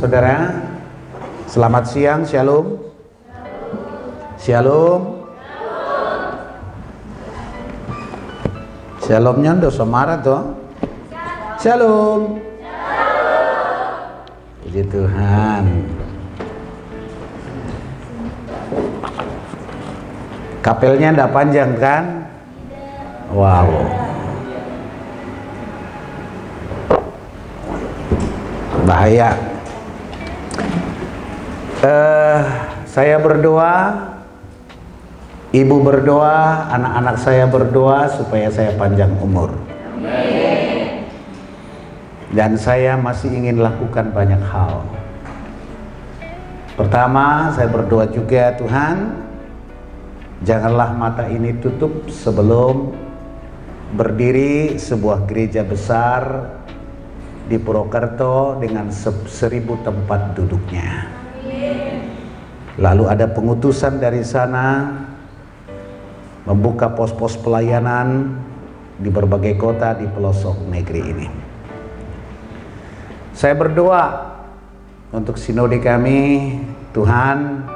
Saudara, selamat siang, shalom. Shalom. Shalomnya udah samara toh. Shalom. Puji Tuhan. Kapelnya enggak panjang kan? Wow. Bahaya. Saya berdoa, ibu berdoa, anak-anak saya berdoa supaya saya panjang umur. Dan saya masih ingin lakukan banyak hal. Pertama, saya berdoa juga, Tuhan, janganlah mata ini tutup sebelum berdiri sebuah gereja besar di Purwokerto dengan 1.000 tempat duduknya. Lalu ada pengutusan dari sana membuka pos-pos pelayanan di berbagai kota di pelosok negeri ini. Saya berdoa untuk sinode kami, Tuhan,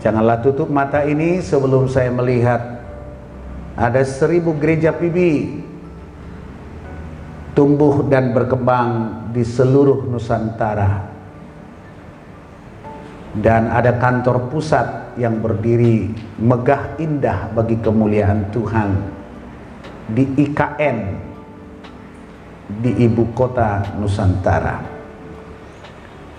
janganlah tutup mata ini sebelum saya melihat ada 1.000 gereja PB tumbuh dan berkembang di seluruh Nusantara. Dan ada kantor pusat yang berdiri megah indah bagi kemuliaan Tuhan di IKN di ibu kota Nusantara.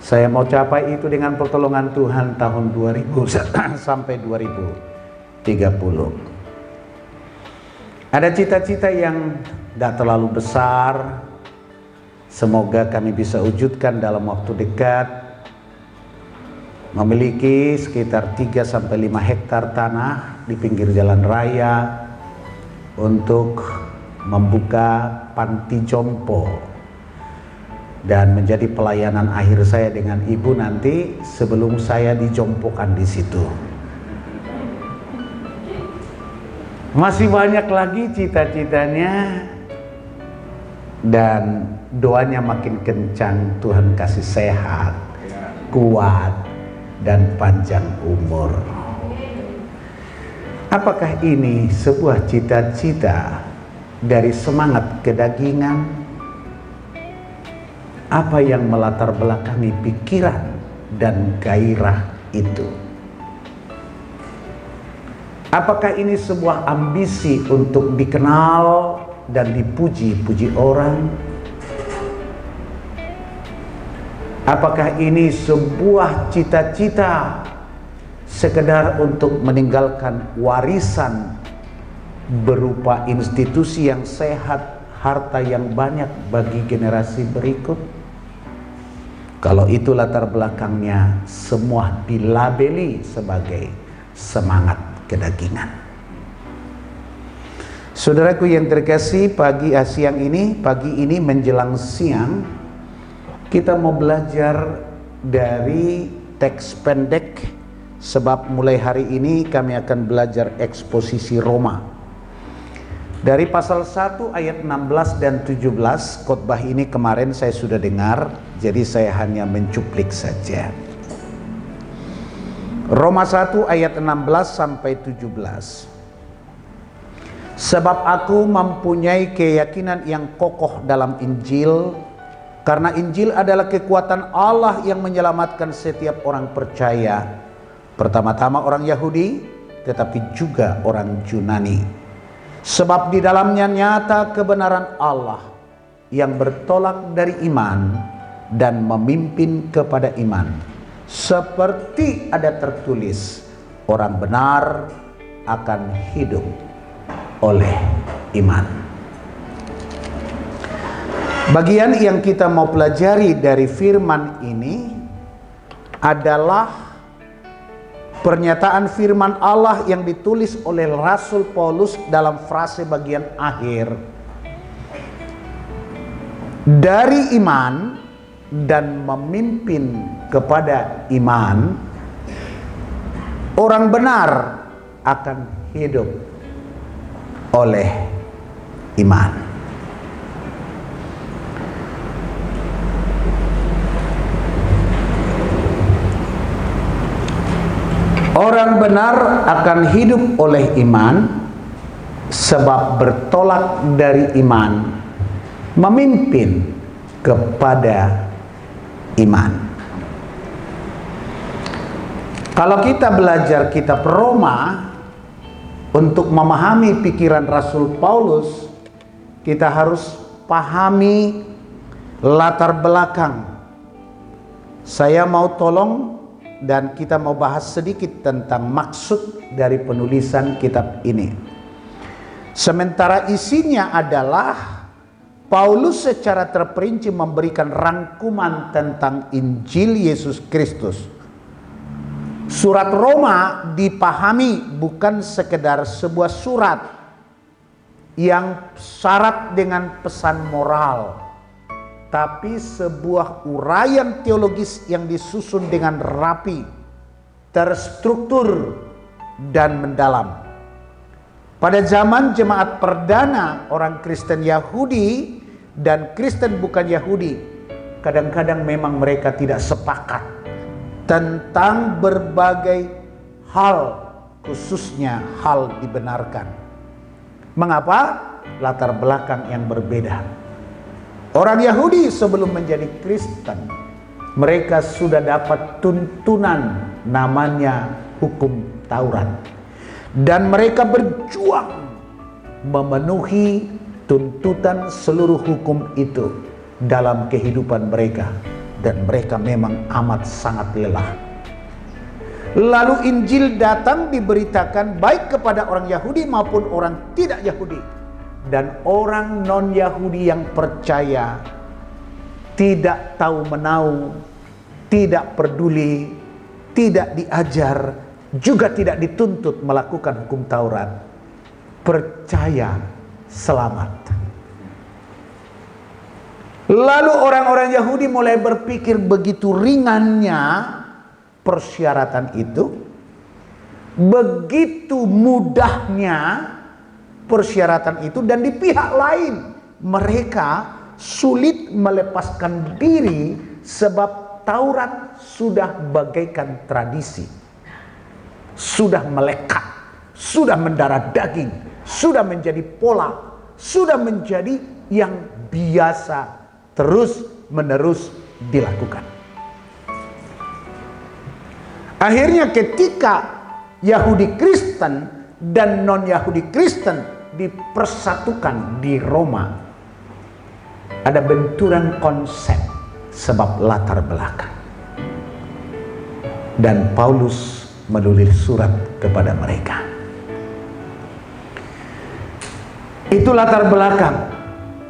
Saya mau capai itu dengan pertolongan Tuhan tahun 2000 sampai 2030. Ada cita-cita yang tidak terlalu besar, semoga kami bisa wujudkan dalam waktu dekat. Memiliki sekitar 3-5 hektar tanah di pinggir jalan raya untuk membuka panti jompo dan menjadi pelayanan akhir saya dengan ibu nanti sebelum saya dijompokan di situ. Masih banyak lagi cita-citanya dan doanya makin kencang, Tuhan kasih sehat, kuat, dan panjang umur. Apakah ini sebuah cita-cita dari semangat kedagingan? Apa yang melatar belakangi pikiran dan gairah itu? Apakah ini sebuah ambisi untuk dikenal dan dipuji-puji orang? Apakah ini sebuah cita-cita sekedar untuk meninggalkan warisan berupa institusi yang sehat, harta yang banyak bagi generasi berikut? Kalau itu latar belakangnya, semua dilabeli sebagai semangat kedagingan. Saudaraku yang terkasih, pagi ini menjelang siang, kita mau belajar dari teks pendek, sebab mulai hari ini kami akan belajar eksposisi Roma. Dari pasal 1 ayat 16 dan 17, khotbah ini kemarin saya sudah dengar, jadi saya hanya mencuplik saja. Roma 1 ayat 16 sampai 17. Sebab aku mempunyai keyakinan yang kokoh dalam Injil, karena Injil adalah kekuatan Allah yang menyelamatkan setiap orang percaya. Pertama-tama orang Yahudi, tetapi juga orang Yunani. Sebab di dalamnya nyata kebenaran Allah yang bertolak dari iman dan memimpin kepada iman. Seperti ada tertulis, orang benar akan hidup oleh iman. Bagian yang kita mau pelajari dari firman ini adalah pernyataan firman Allah yang ditulis oleh Rasul Paulus dalam frase bagian akhir. Dari iman dan memimpin kepada iman, orang benar akan hidup oleh iman. Orang benar akan hidup oleh iman, sebab bertolak dari iman memimpin kepada iman. Kalau kita belajar kitab Roma untuk memahami pikiran Rasul Paulus, kita harus pahami latar belakang. Saya mau tolong dan kita mau bahas sedikit tentang maksud dari penulisan kitab ini. Sementara isinya adalah Paulus secara terperinci memberikan rangkuman tentang Injil Yesus Kristus. Surat Roma dipahami bukan sekedar sebuah surat yang syarat dengan pesan moral, tapi sebuah uraian teologis yang disusun dengan rapi, terstruktur, dan mendalam. Pada zaman jemaat perdana, orang Kristen Yahudi dan Kristen bukan Yahudi, kadang-kadang memang mereka tidak sepakat tentang berbagai hal, khususnya hal dibenarkan. Mengapa? Latar belakang yang berbeda. Orang Yahudi sebelum menjadi Kristen, mereka sudah dapat tuntunan namanya hukum Taurat. Dan mereka berjuang memenuhi tuntutan seluruh hukum itu dalam kehidupan mereka. Dan mereka memang amat sangat lelah. Lalu Injil datang diberitakan baik kepada orang Yahudi maupun orang tidak Yahudi. Dan orang non-Yahudi yang percaya tidak tahu menau, tidak peduli, tidak diajar, juga tidak dituntut melakukan hukum Taurat, percaya selamat. Lalu orang-orang Yahudi mulai berpikir begitu ringannya persyaratan itu, begitu mudahnya persyaratan itu, dan di pihak lain mereka sulit melepaskan diri sebab Taurat sudah bagaikan tradisi, sudah melekat, sudah mendarah daging, sudah menjadi pola, sudah menjadi yang biasa terus menerus dilakukan. Akhirnya ketika Yahudi Kristen dan non-Yahudi Kristen dipersatukan di Roma, ada benturan konsep sebab latar belakang. Dan Paulus menulis surat kepada mereka. Itu latar belakang.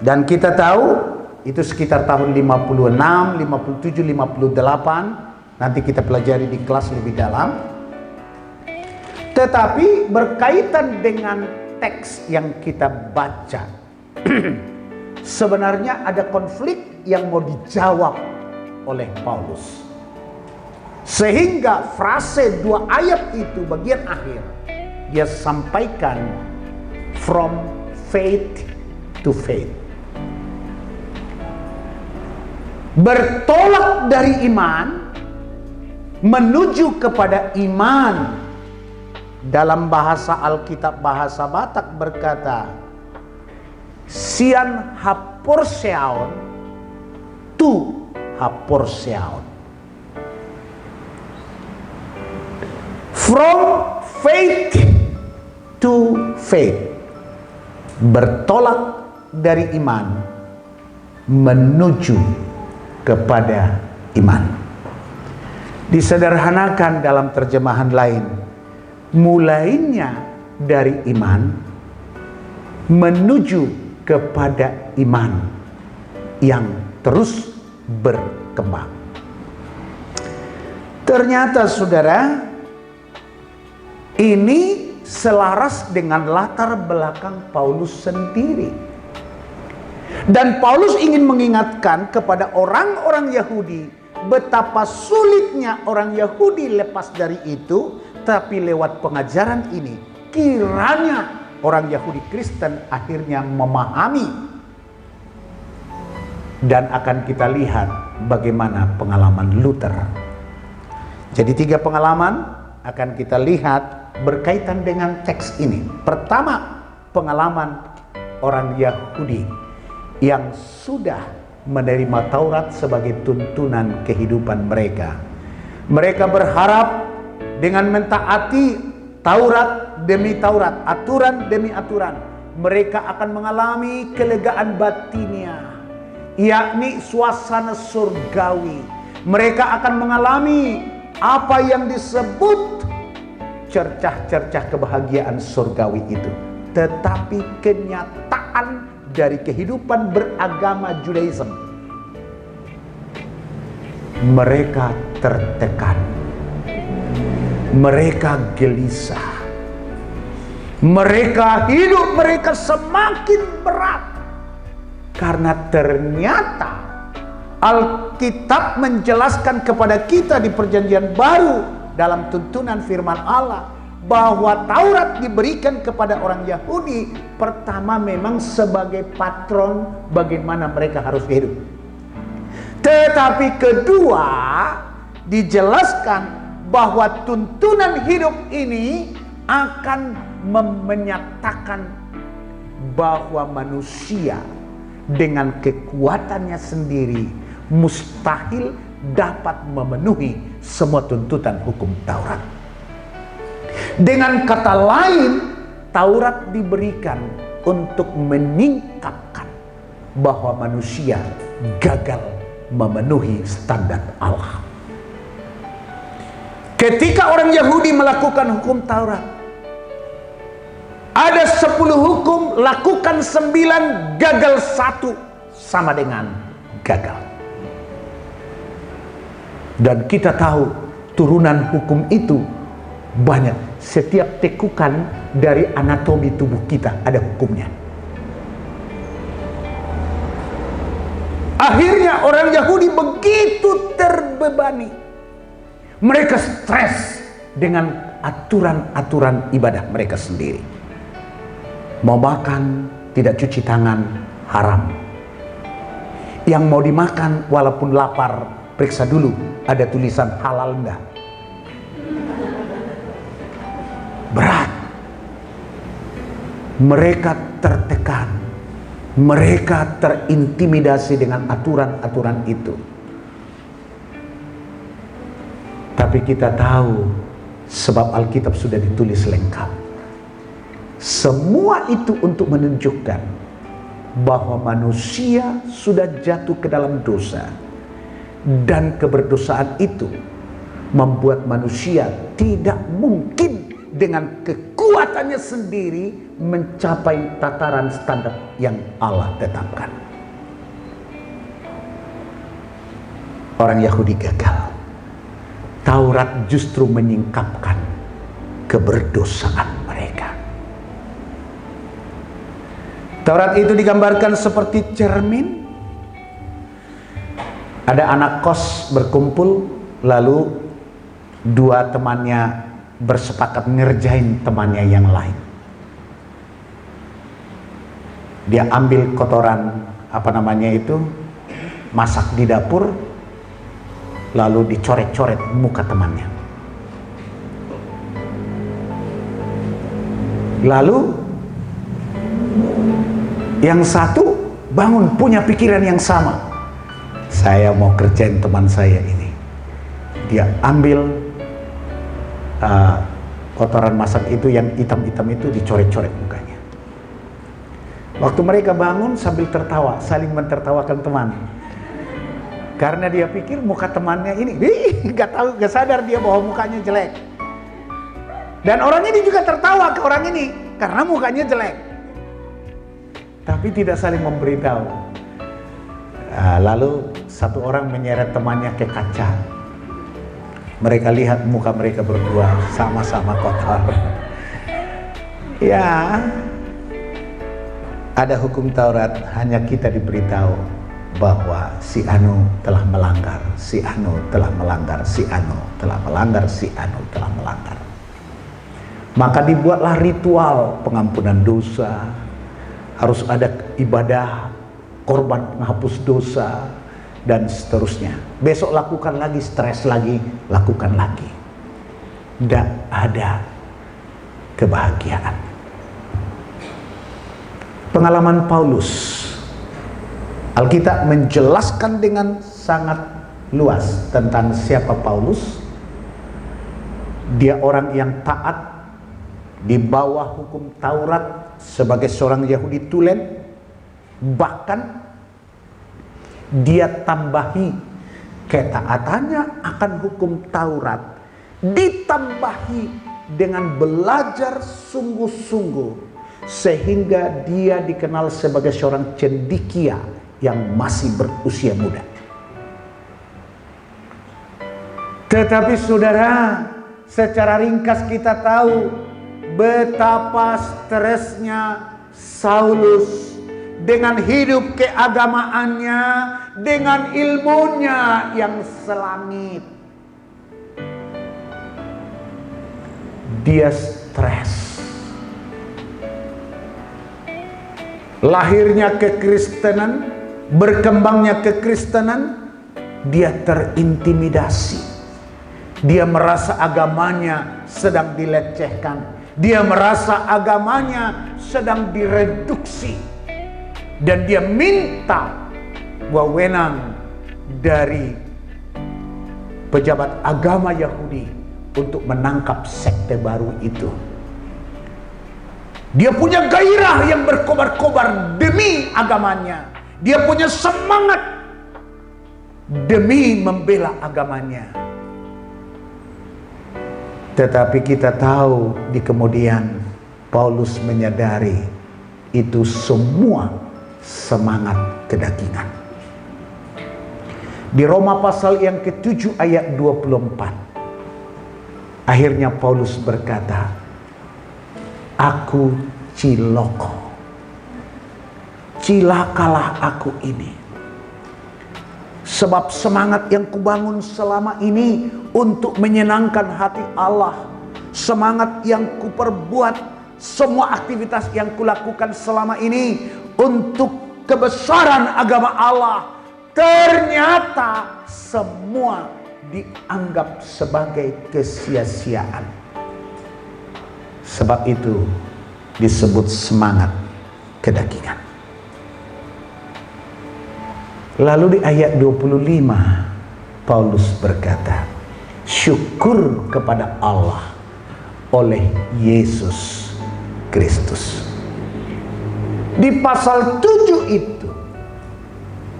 Dan kita tahu itu sekitar tahun 56, 57, 58. Nanti kita pelajari di kelas lebih dalam. Tetapi berkaitan dengan teks yang kita baca, sebenarnya ada konflik yang mau dijawab oleh Paulus. Sehingga frase 2 ayat itu bagian akhir dia sampaikan from faith to faith. Bertolak dari iman menuju kepada iman. Dalam bahasa Alkitab bahasa Batak berkata sian haporseaon tu haporseaon. From faith to faith. Bertolak dari iman menuju kepada iman. Disederhanakan dalam terjemahan lain, mulainya dari iman menuju kepada iman yang terus berkembang. Ternyata saudara, ini selaras dengan latar belakang Paulus sendiri. Dan Paulus ingin mengingatkan kepada orang-orang Yahudi betapa sulitnya orang Yahudi lepas dari itu, tapi lewat pengajaran ini kiranya orang Yahudi Kristen akhirnya memahami. Dan akan kita lihat bagaimana pengalaman Luther. Jadi 3 pengalaman. akan kita lihat berkaitan dengan teks ini. Pertama, pengalaman orang Yahudi yang sudah menerima Taurat sebagai tuntunan kehidupan mereka. Mereka berharap dengan mentaati Taurat demi Taurat, aturan demi aturan, mereka akan mengalami kelegaan batinnya, yakni suasana surgawi. Mereka akan mengalami apa yang disebut cercah-cercah kebahagiaan surgawi itu. Tetapi kenyataan dari kehidupan beragama Judaism, mereka tertekan, mereka gelisah, mereka semakin berat, karena ternyata Alkitab menjelaskan kepada kita di Perjanjian Baru dalam tuntunan firman Allah bahwa Taurat diberikan kepada orang Yahudi pertama memang sebagai patron bagaimana mereka harus hidup. Tetapi kedua, dijelaskan bahwa tuntunan hidup ini akan menyatakan bahwa manusia dengan kekuatannya sendiri mustahil dapat memenuhi semua tuntutan hukum Taurat. Dengan kata lain, Taurat diberikan untuk menyingkapkan bahwa manusia gagal memenuhi standar Allah. Ketika orang Yahudi melakukan hukum Taurat, ada 10 hukum, lakukan 9, gagal 1, sama dengan gagal. Dan kita tahu turunan hukum itu banyak. Setiap tekukan dari anatomi tubuh kita ada hukumnya. Akhirnya orang Yahudi begitu terbebani. Mereka stres dengan aturan-aturan ibadah mereka sendiri. Mau makan tidak cuci tangan haram. Yang mau dimakan walaupun lapar, periksa dulu ada tulisan halal enggak. Berat. Mereka tertekan. Mereka terintimidasi dengan aturan-aturan itu. Tapi kita tahu, sebab Alkitab sudah ditulis lengkap, semua itu untuk menunjukkan bahwa manusia sudah jatuh ke dalam dosa, dan keberdosaan itu membuat manusia tidak mungkin dengan kekuatannya sendiri mencapai tataran standar yang Allah tetapkan. Orang Yahudi gagal. Taurat justru menyingkapkan keberdosaan mereka. Taurat itu digambarkan seperti cermin. Ada anak kos berkumpul, lalu dua temannya bersepakat ngerjain temannya yang lain. Dia ambil kotoran, masak di dapur, lalu dicoret-coret muka temannya. Lalu yang satu bangun punya pikiran yang sama. Saya mau kerjain teman saya ini. Dia ambil kotoran masak itu yang hitam-hitam itu, dicoret-coret mukanya. Waktu mereka bangun sambil tertawa, saling mentertawakan teman. Karena dia pikir muka temannya ini, gak sadar dia bahwa mukanya jelek. Dan orang ini juga tertawa ke orang ini karena mukanya jelek. Tapi tidak saling memberitahu. Lalu satu orang menyeret temannya ke kaca. Mereka lihat muka mereka berdua sama-sama kotor. Ya, ada hukum Taurat, hanya kita diberitahu bahwa si Anu telah melanggar, si Anu telah melanggar, si Anu telah melanggar, si Anu telah melanggar. Maka dibuatlah ritual pengampunan dosa. Harus ada ibadah korban penghapus dosa dan seterusnya. Besok lakukan lagi, stres lagi, lakukan lagi. tidak ada kebahagiaan. Pengalaman Paulus, Alkitab menjelaskan dengan sangat luas tentang siapa Paulus. Dia orang yang taat di bawah hukum Taurat sebagai seorang Yahudi tulen. Bahkan dia tambahi ketaatannya akan hukum Taurat, ditambahi dengan belajar sungguh-sungguh, sehingga dia dikenal sebagai seorang cendekia yang masih berusia muda. Tetapi saudara, secara ringkas kita tahu betapa stresnya Saulus dengan hidup keagamaannya, dengan ilmunya yang selangit. Dia stres. Lahirnya kekristenan, berkembangnya kekristenan, dia terintimidasi. Dia merasa agamanya sedang dilecehkan. Dia merasa agamanya sedang direduksi. Dan dia minta wewenang dari pejabat agama Yahudi untuk menangkap sekte baru itu. Dia punya gairah yang berkobar-kobar demi agamanya. Dia punya semangat demi membela agamanya. Tetapi kita tahu di kemudian Paulus menyadari itu semua semangat kedagingan. Di Roma pasal yang ke-7 ayat 24, akhirnya Paulus berkata, aku ciloko, cilakalah aku ini, sebab semangat yang kubangun selama ini untuk menyenangkan hati Allah, semangat yang kuperbuat, semua aktivitas yang kulakukan selama ini untuk kebesaran agama Allah, ternyata semua dianggap sebagai kesia-siaan. Sebab itu disebut semangat kedagingan. Lalu di ayat 25 Paulus berkata, syukur kepada Allah oleh Yesus Kristus. Di pasal 7 itu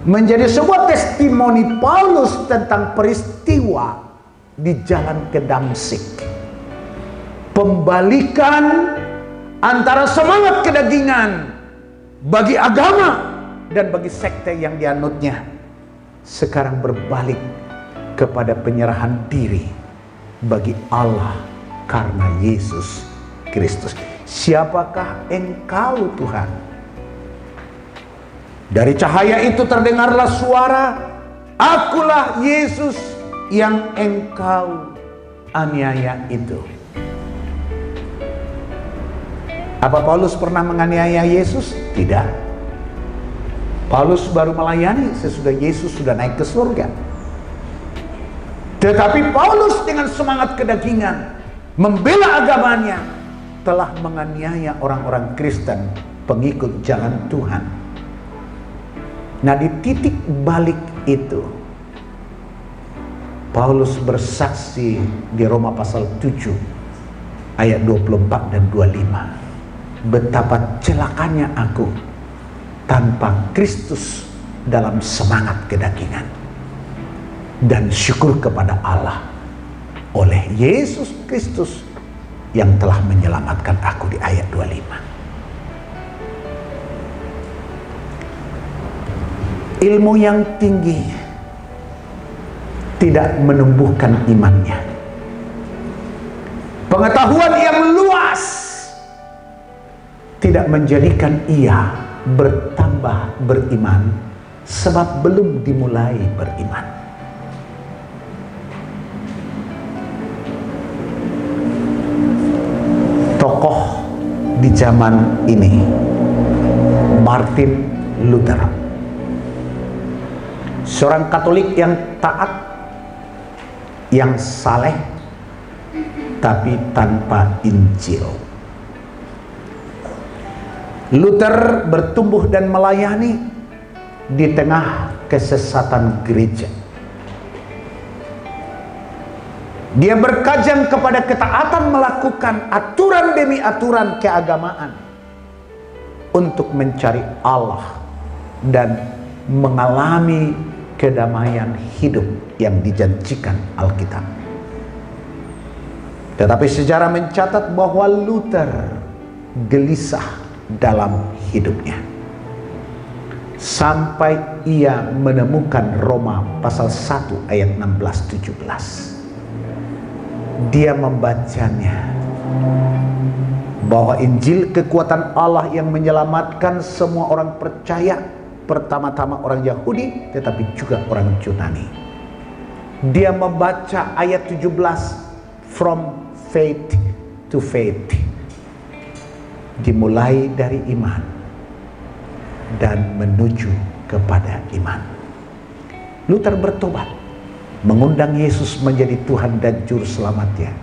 menjadi sebuah testimoni Paulus tentang peristiwa di jalan ke Damsik. Pembalikan antara semangat kedagingan bagi agama dan bagi sekte yang dianutnya, sekarang berbalik kepada penyerahan diri bagi Allah karena Yesus Kristus. Siapakah engkau Tuhan? Dari cahaya itu terdengarlah suara, akulah Yesus yang engkau aniaya itu. Apa Paulus pernah menganiaya Yesus? Tidak. Paulus baru melayani sesudah Yesus sudah naik ke surga. Tetapi Paulus dengan semangat kedagingan membela agamanya telah menganiaya orang-orang Kristen, pengikut jalan Tuhan. Nah, di titik balik itu Paulus bersaksi di Roma pasal 7 ayat 24 dan 25, betapa celakanya aku tanpa Kristus dalam semangat kedagingan, dan syukur kepada Allah oleh Yesus Kristus yang telah menyelamatkan aku di ayat 25. Ilmu yang tinggi tidak menumbuhkan imannya. Pengetahuan yang luas tidak menjadikan ia bertambah beriman, sebab belum dimulai beriman. Tokoh di zaman ini, Martin Luther, seorang Katolik yang taat, yang saleh, tapi tanpa Injil. Luther bertumbuh dan melayani di tengah kesesatan gereja. Dia berkajian kepada ketaatan melakukan aturan demi aturan keagamaan untuk mencari Allah dan mengalami kedamaian hidup yang dijanjikan Alkitab. Tetapi sejarah mencatat bahwa Luther gelisah dalam hidupnya sampai ia menemukan Roma pasal 1 ayat 16-17. Dia membacanya bahwa Injil kekuatan Allah yang menyelamatkan semua orang percaya, pertama-tama orang Yahudi tetapi juga orang Yunani. Dia membaca ayat 17, from faith to faith, dimulai dari iman dan menuju kepada iman. Luther bertobat, mengundang Yesus menjadi Tuhan dan Juru Selamatnya.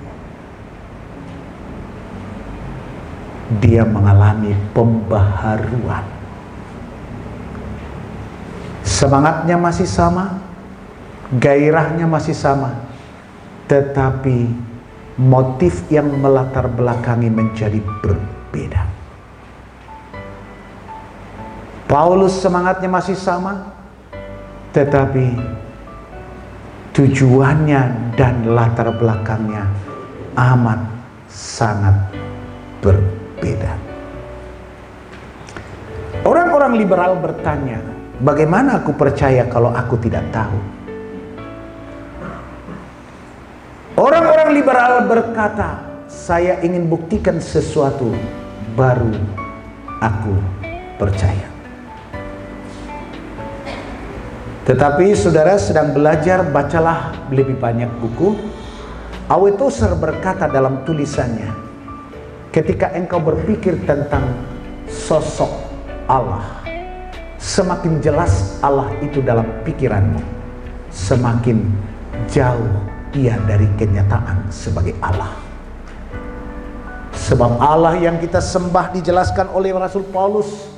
Dia mengalami pembaharuan. Semangatnya masih sama, gairahnya masih sama, tetapi motif yang melatar belakangi menjadi berbeda. Paulus semangatnya masih sama, tetapi tujuannya dan latar belakangnya amat sangat berbeda. Orang-orang liberal bertanya, bagaimana aku percaya kalau aku tidak tahu? Orang-orang liberal berkata, saya ingin buktikan sesuatu baru aku percaya. Tetapi saudara sedang belajar, bacalah lebih banyak buku. A.W. Tozer berkata dalam tulisannya, ketika engkau berpikir tentang sosok Allah, semakin jelas Allah itu dalam pikiranmu, semakin jauh ia dari kenyataan sebagai Allah. Sebab Allah yang kita sembah dijelaskan oleh Rasul Paulus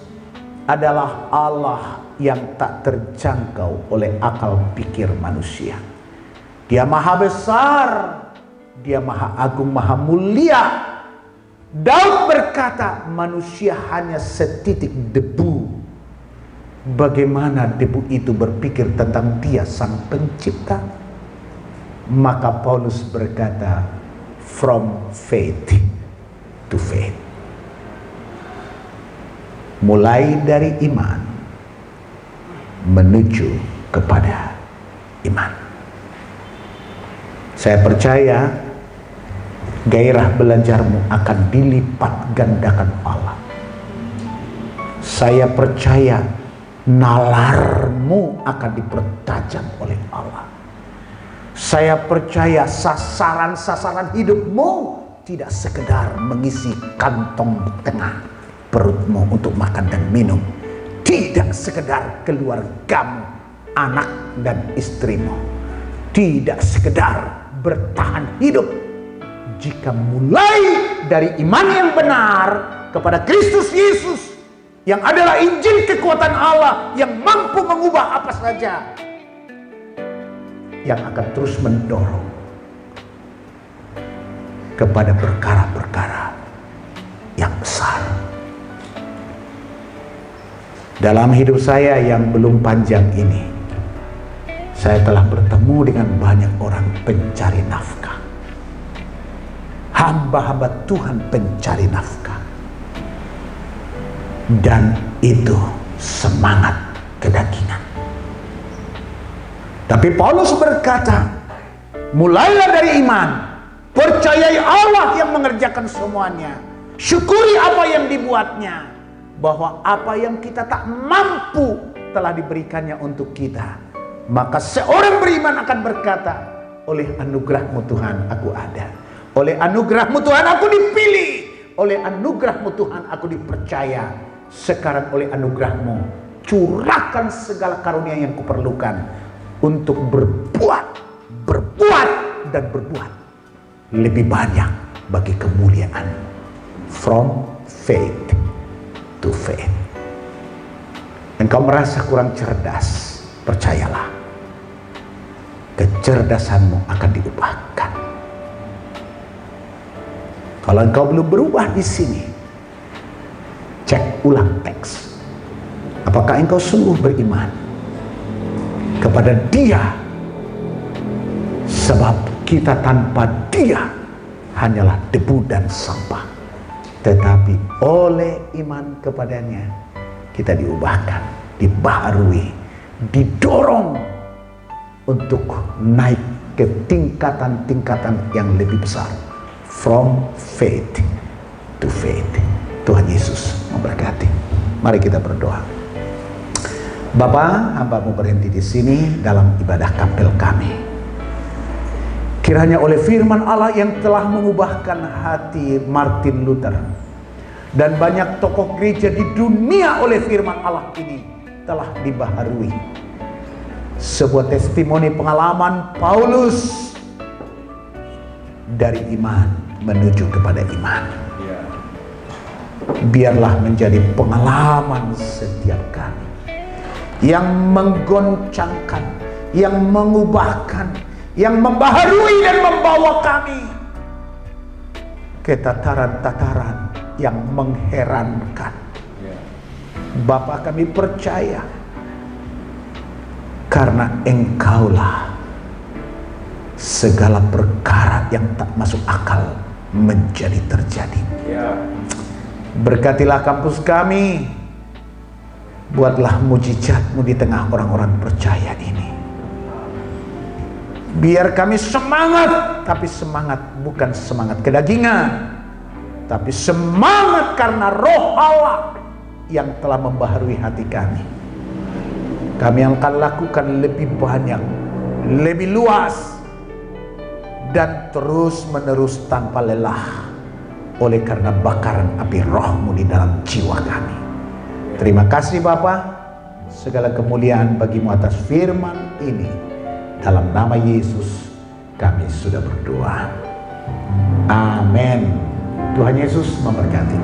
adalah Allah yang tak terjangkau oleh akal pikir manusia. Dia maha besar, dia maha agung, maha mulia. Daud berkata, manusia hanya setitik debu. Bagaimana debu itu berpikir tentang dia sang pencipta? Maka Paulus berkata, from faith to faith. Mulai dari iman menuju kepada iman. Saya percaya gairah belajarmu akan dilipat gandakan Allah. Saya percaya nalarmu akan dipertajam oleh Allah. Saya percaya sasaran-sasaran hidupmu tidak sekedar mengisi kantong tengah perutmu untuk makan dan minum, tidak sekedar keluargamu, anak dan istrimu, tidak sekedar bertahan hidup. Jika mulai dari iman yang benar kepada Kristus Yesus, yang adalah Injil kekuatan Allah yang mampu mengubah apa saja, yang akan terus mendorong kepada perkara-perkara yang besar. Dalam hidup saya yang belum panjang ini, saya telah bertemu dengan banyak orang pencari nafkah, hamba-hamba Tuhan pencari nafkah, dan itu semangat kedagingan. Tapi Paulus berkata, mulailah dari iman, percayai Allah yang mengerjakan semuanya, syukuri apa yang dibuatnya, bahwa apa yang kita tak mampu telah diberikannya untuk kita. Maka seorang beriman akan berkata, oleh anugerahmu Tuhan aku ada, oleh anugerahmu Tuhan aku dipilih, oleh anugerahmu Tuhan aku dipercaya. Sekarang oleh anugerahmu curahkan segala karunia yang kuperlukan untuk berbuat dan berbuat lebih banyak bagi kemuliaan. From faith to faith. Engkau merasa kurang cerdas, percayalah, kecerdasanmu akan diubahkan. Kalau engkau belum berubah di sini, cek ulang teks. Apakah engkau sungguh beriman kepada Dia? Sebab kita tanpa Dia hanyalah debu dan sampah. Tetapi oleh iman kepadanya kita diubahkan, dibaharui, didorong untuk naik ke tingkatan-tingkatan yang lebih besar. From faith to faith. Tuhan Yesus memberkati. Mari kita berdoa. Bapa, hamba-Mu berhenti di sini dalam ibadah kapel kami. Kiranya oleh firman Allah yang telah mengubahkan hati Martin Luther dan banyak tokoh gereja di dunia, oleh firman Allah ini telah dibaharui. Sebuah testimoni pengalaman Paulus dari iman menuju kepada iman. Biarlah menjadi pengalaman setiap kami yang menggoncangkan, yang mengubahkan, yang membaharui dan membawa kami ke tataran-tataran yang mengherankan. Bapa, kami percaya karena Engkaulah segala perkara yang tak masuk akal menjadi terjadi. Berkatilah kampus kami, buatlah mujizat-Mu di tengah orang-orang percaya ini. Biar kami semangat, tapi semangat bukan semangat kedagingan, tapi semangat karena Roh Allah yang telah membaharui hati kami. Kami akan lakukan lebih banyak, lebih luas, dan terus menerus tanpa lelah, oleh karena bakaran api Roh-Mu di dalam jiwa kami. Terima kasih Bapa, segala kemuliaan bagi-Mu atas firman ini. Dalam nama Yesus kami sudah berdoa. Amin. Tuhan Yesus memberkati.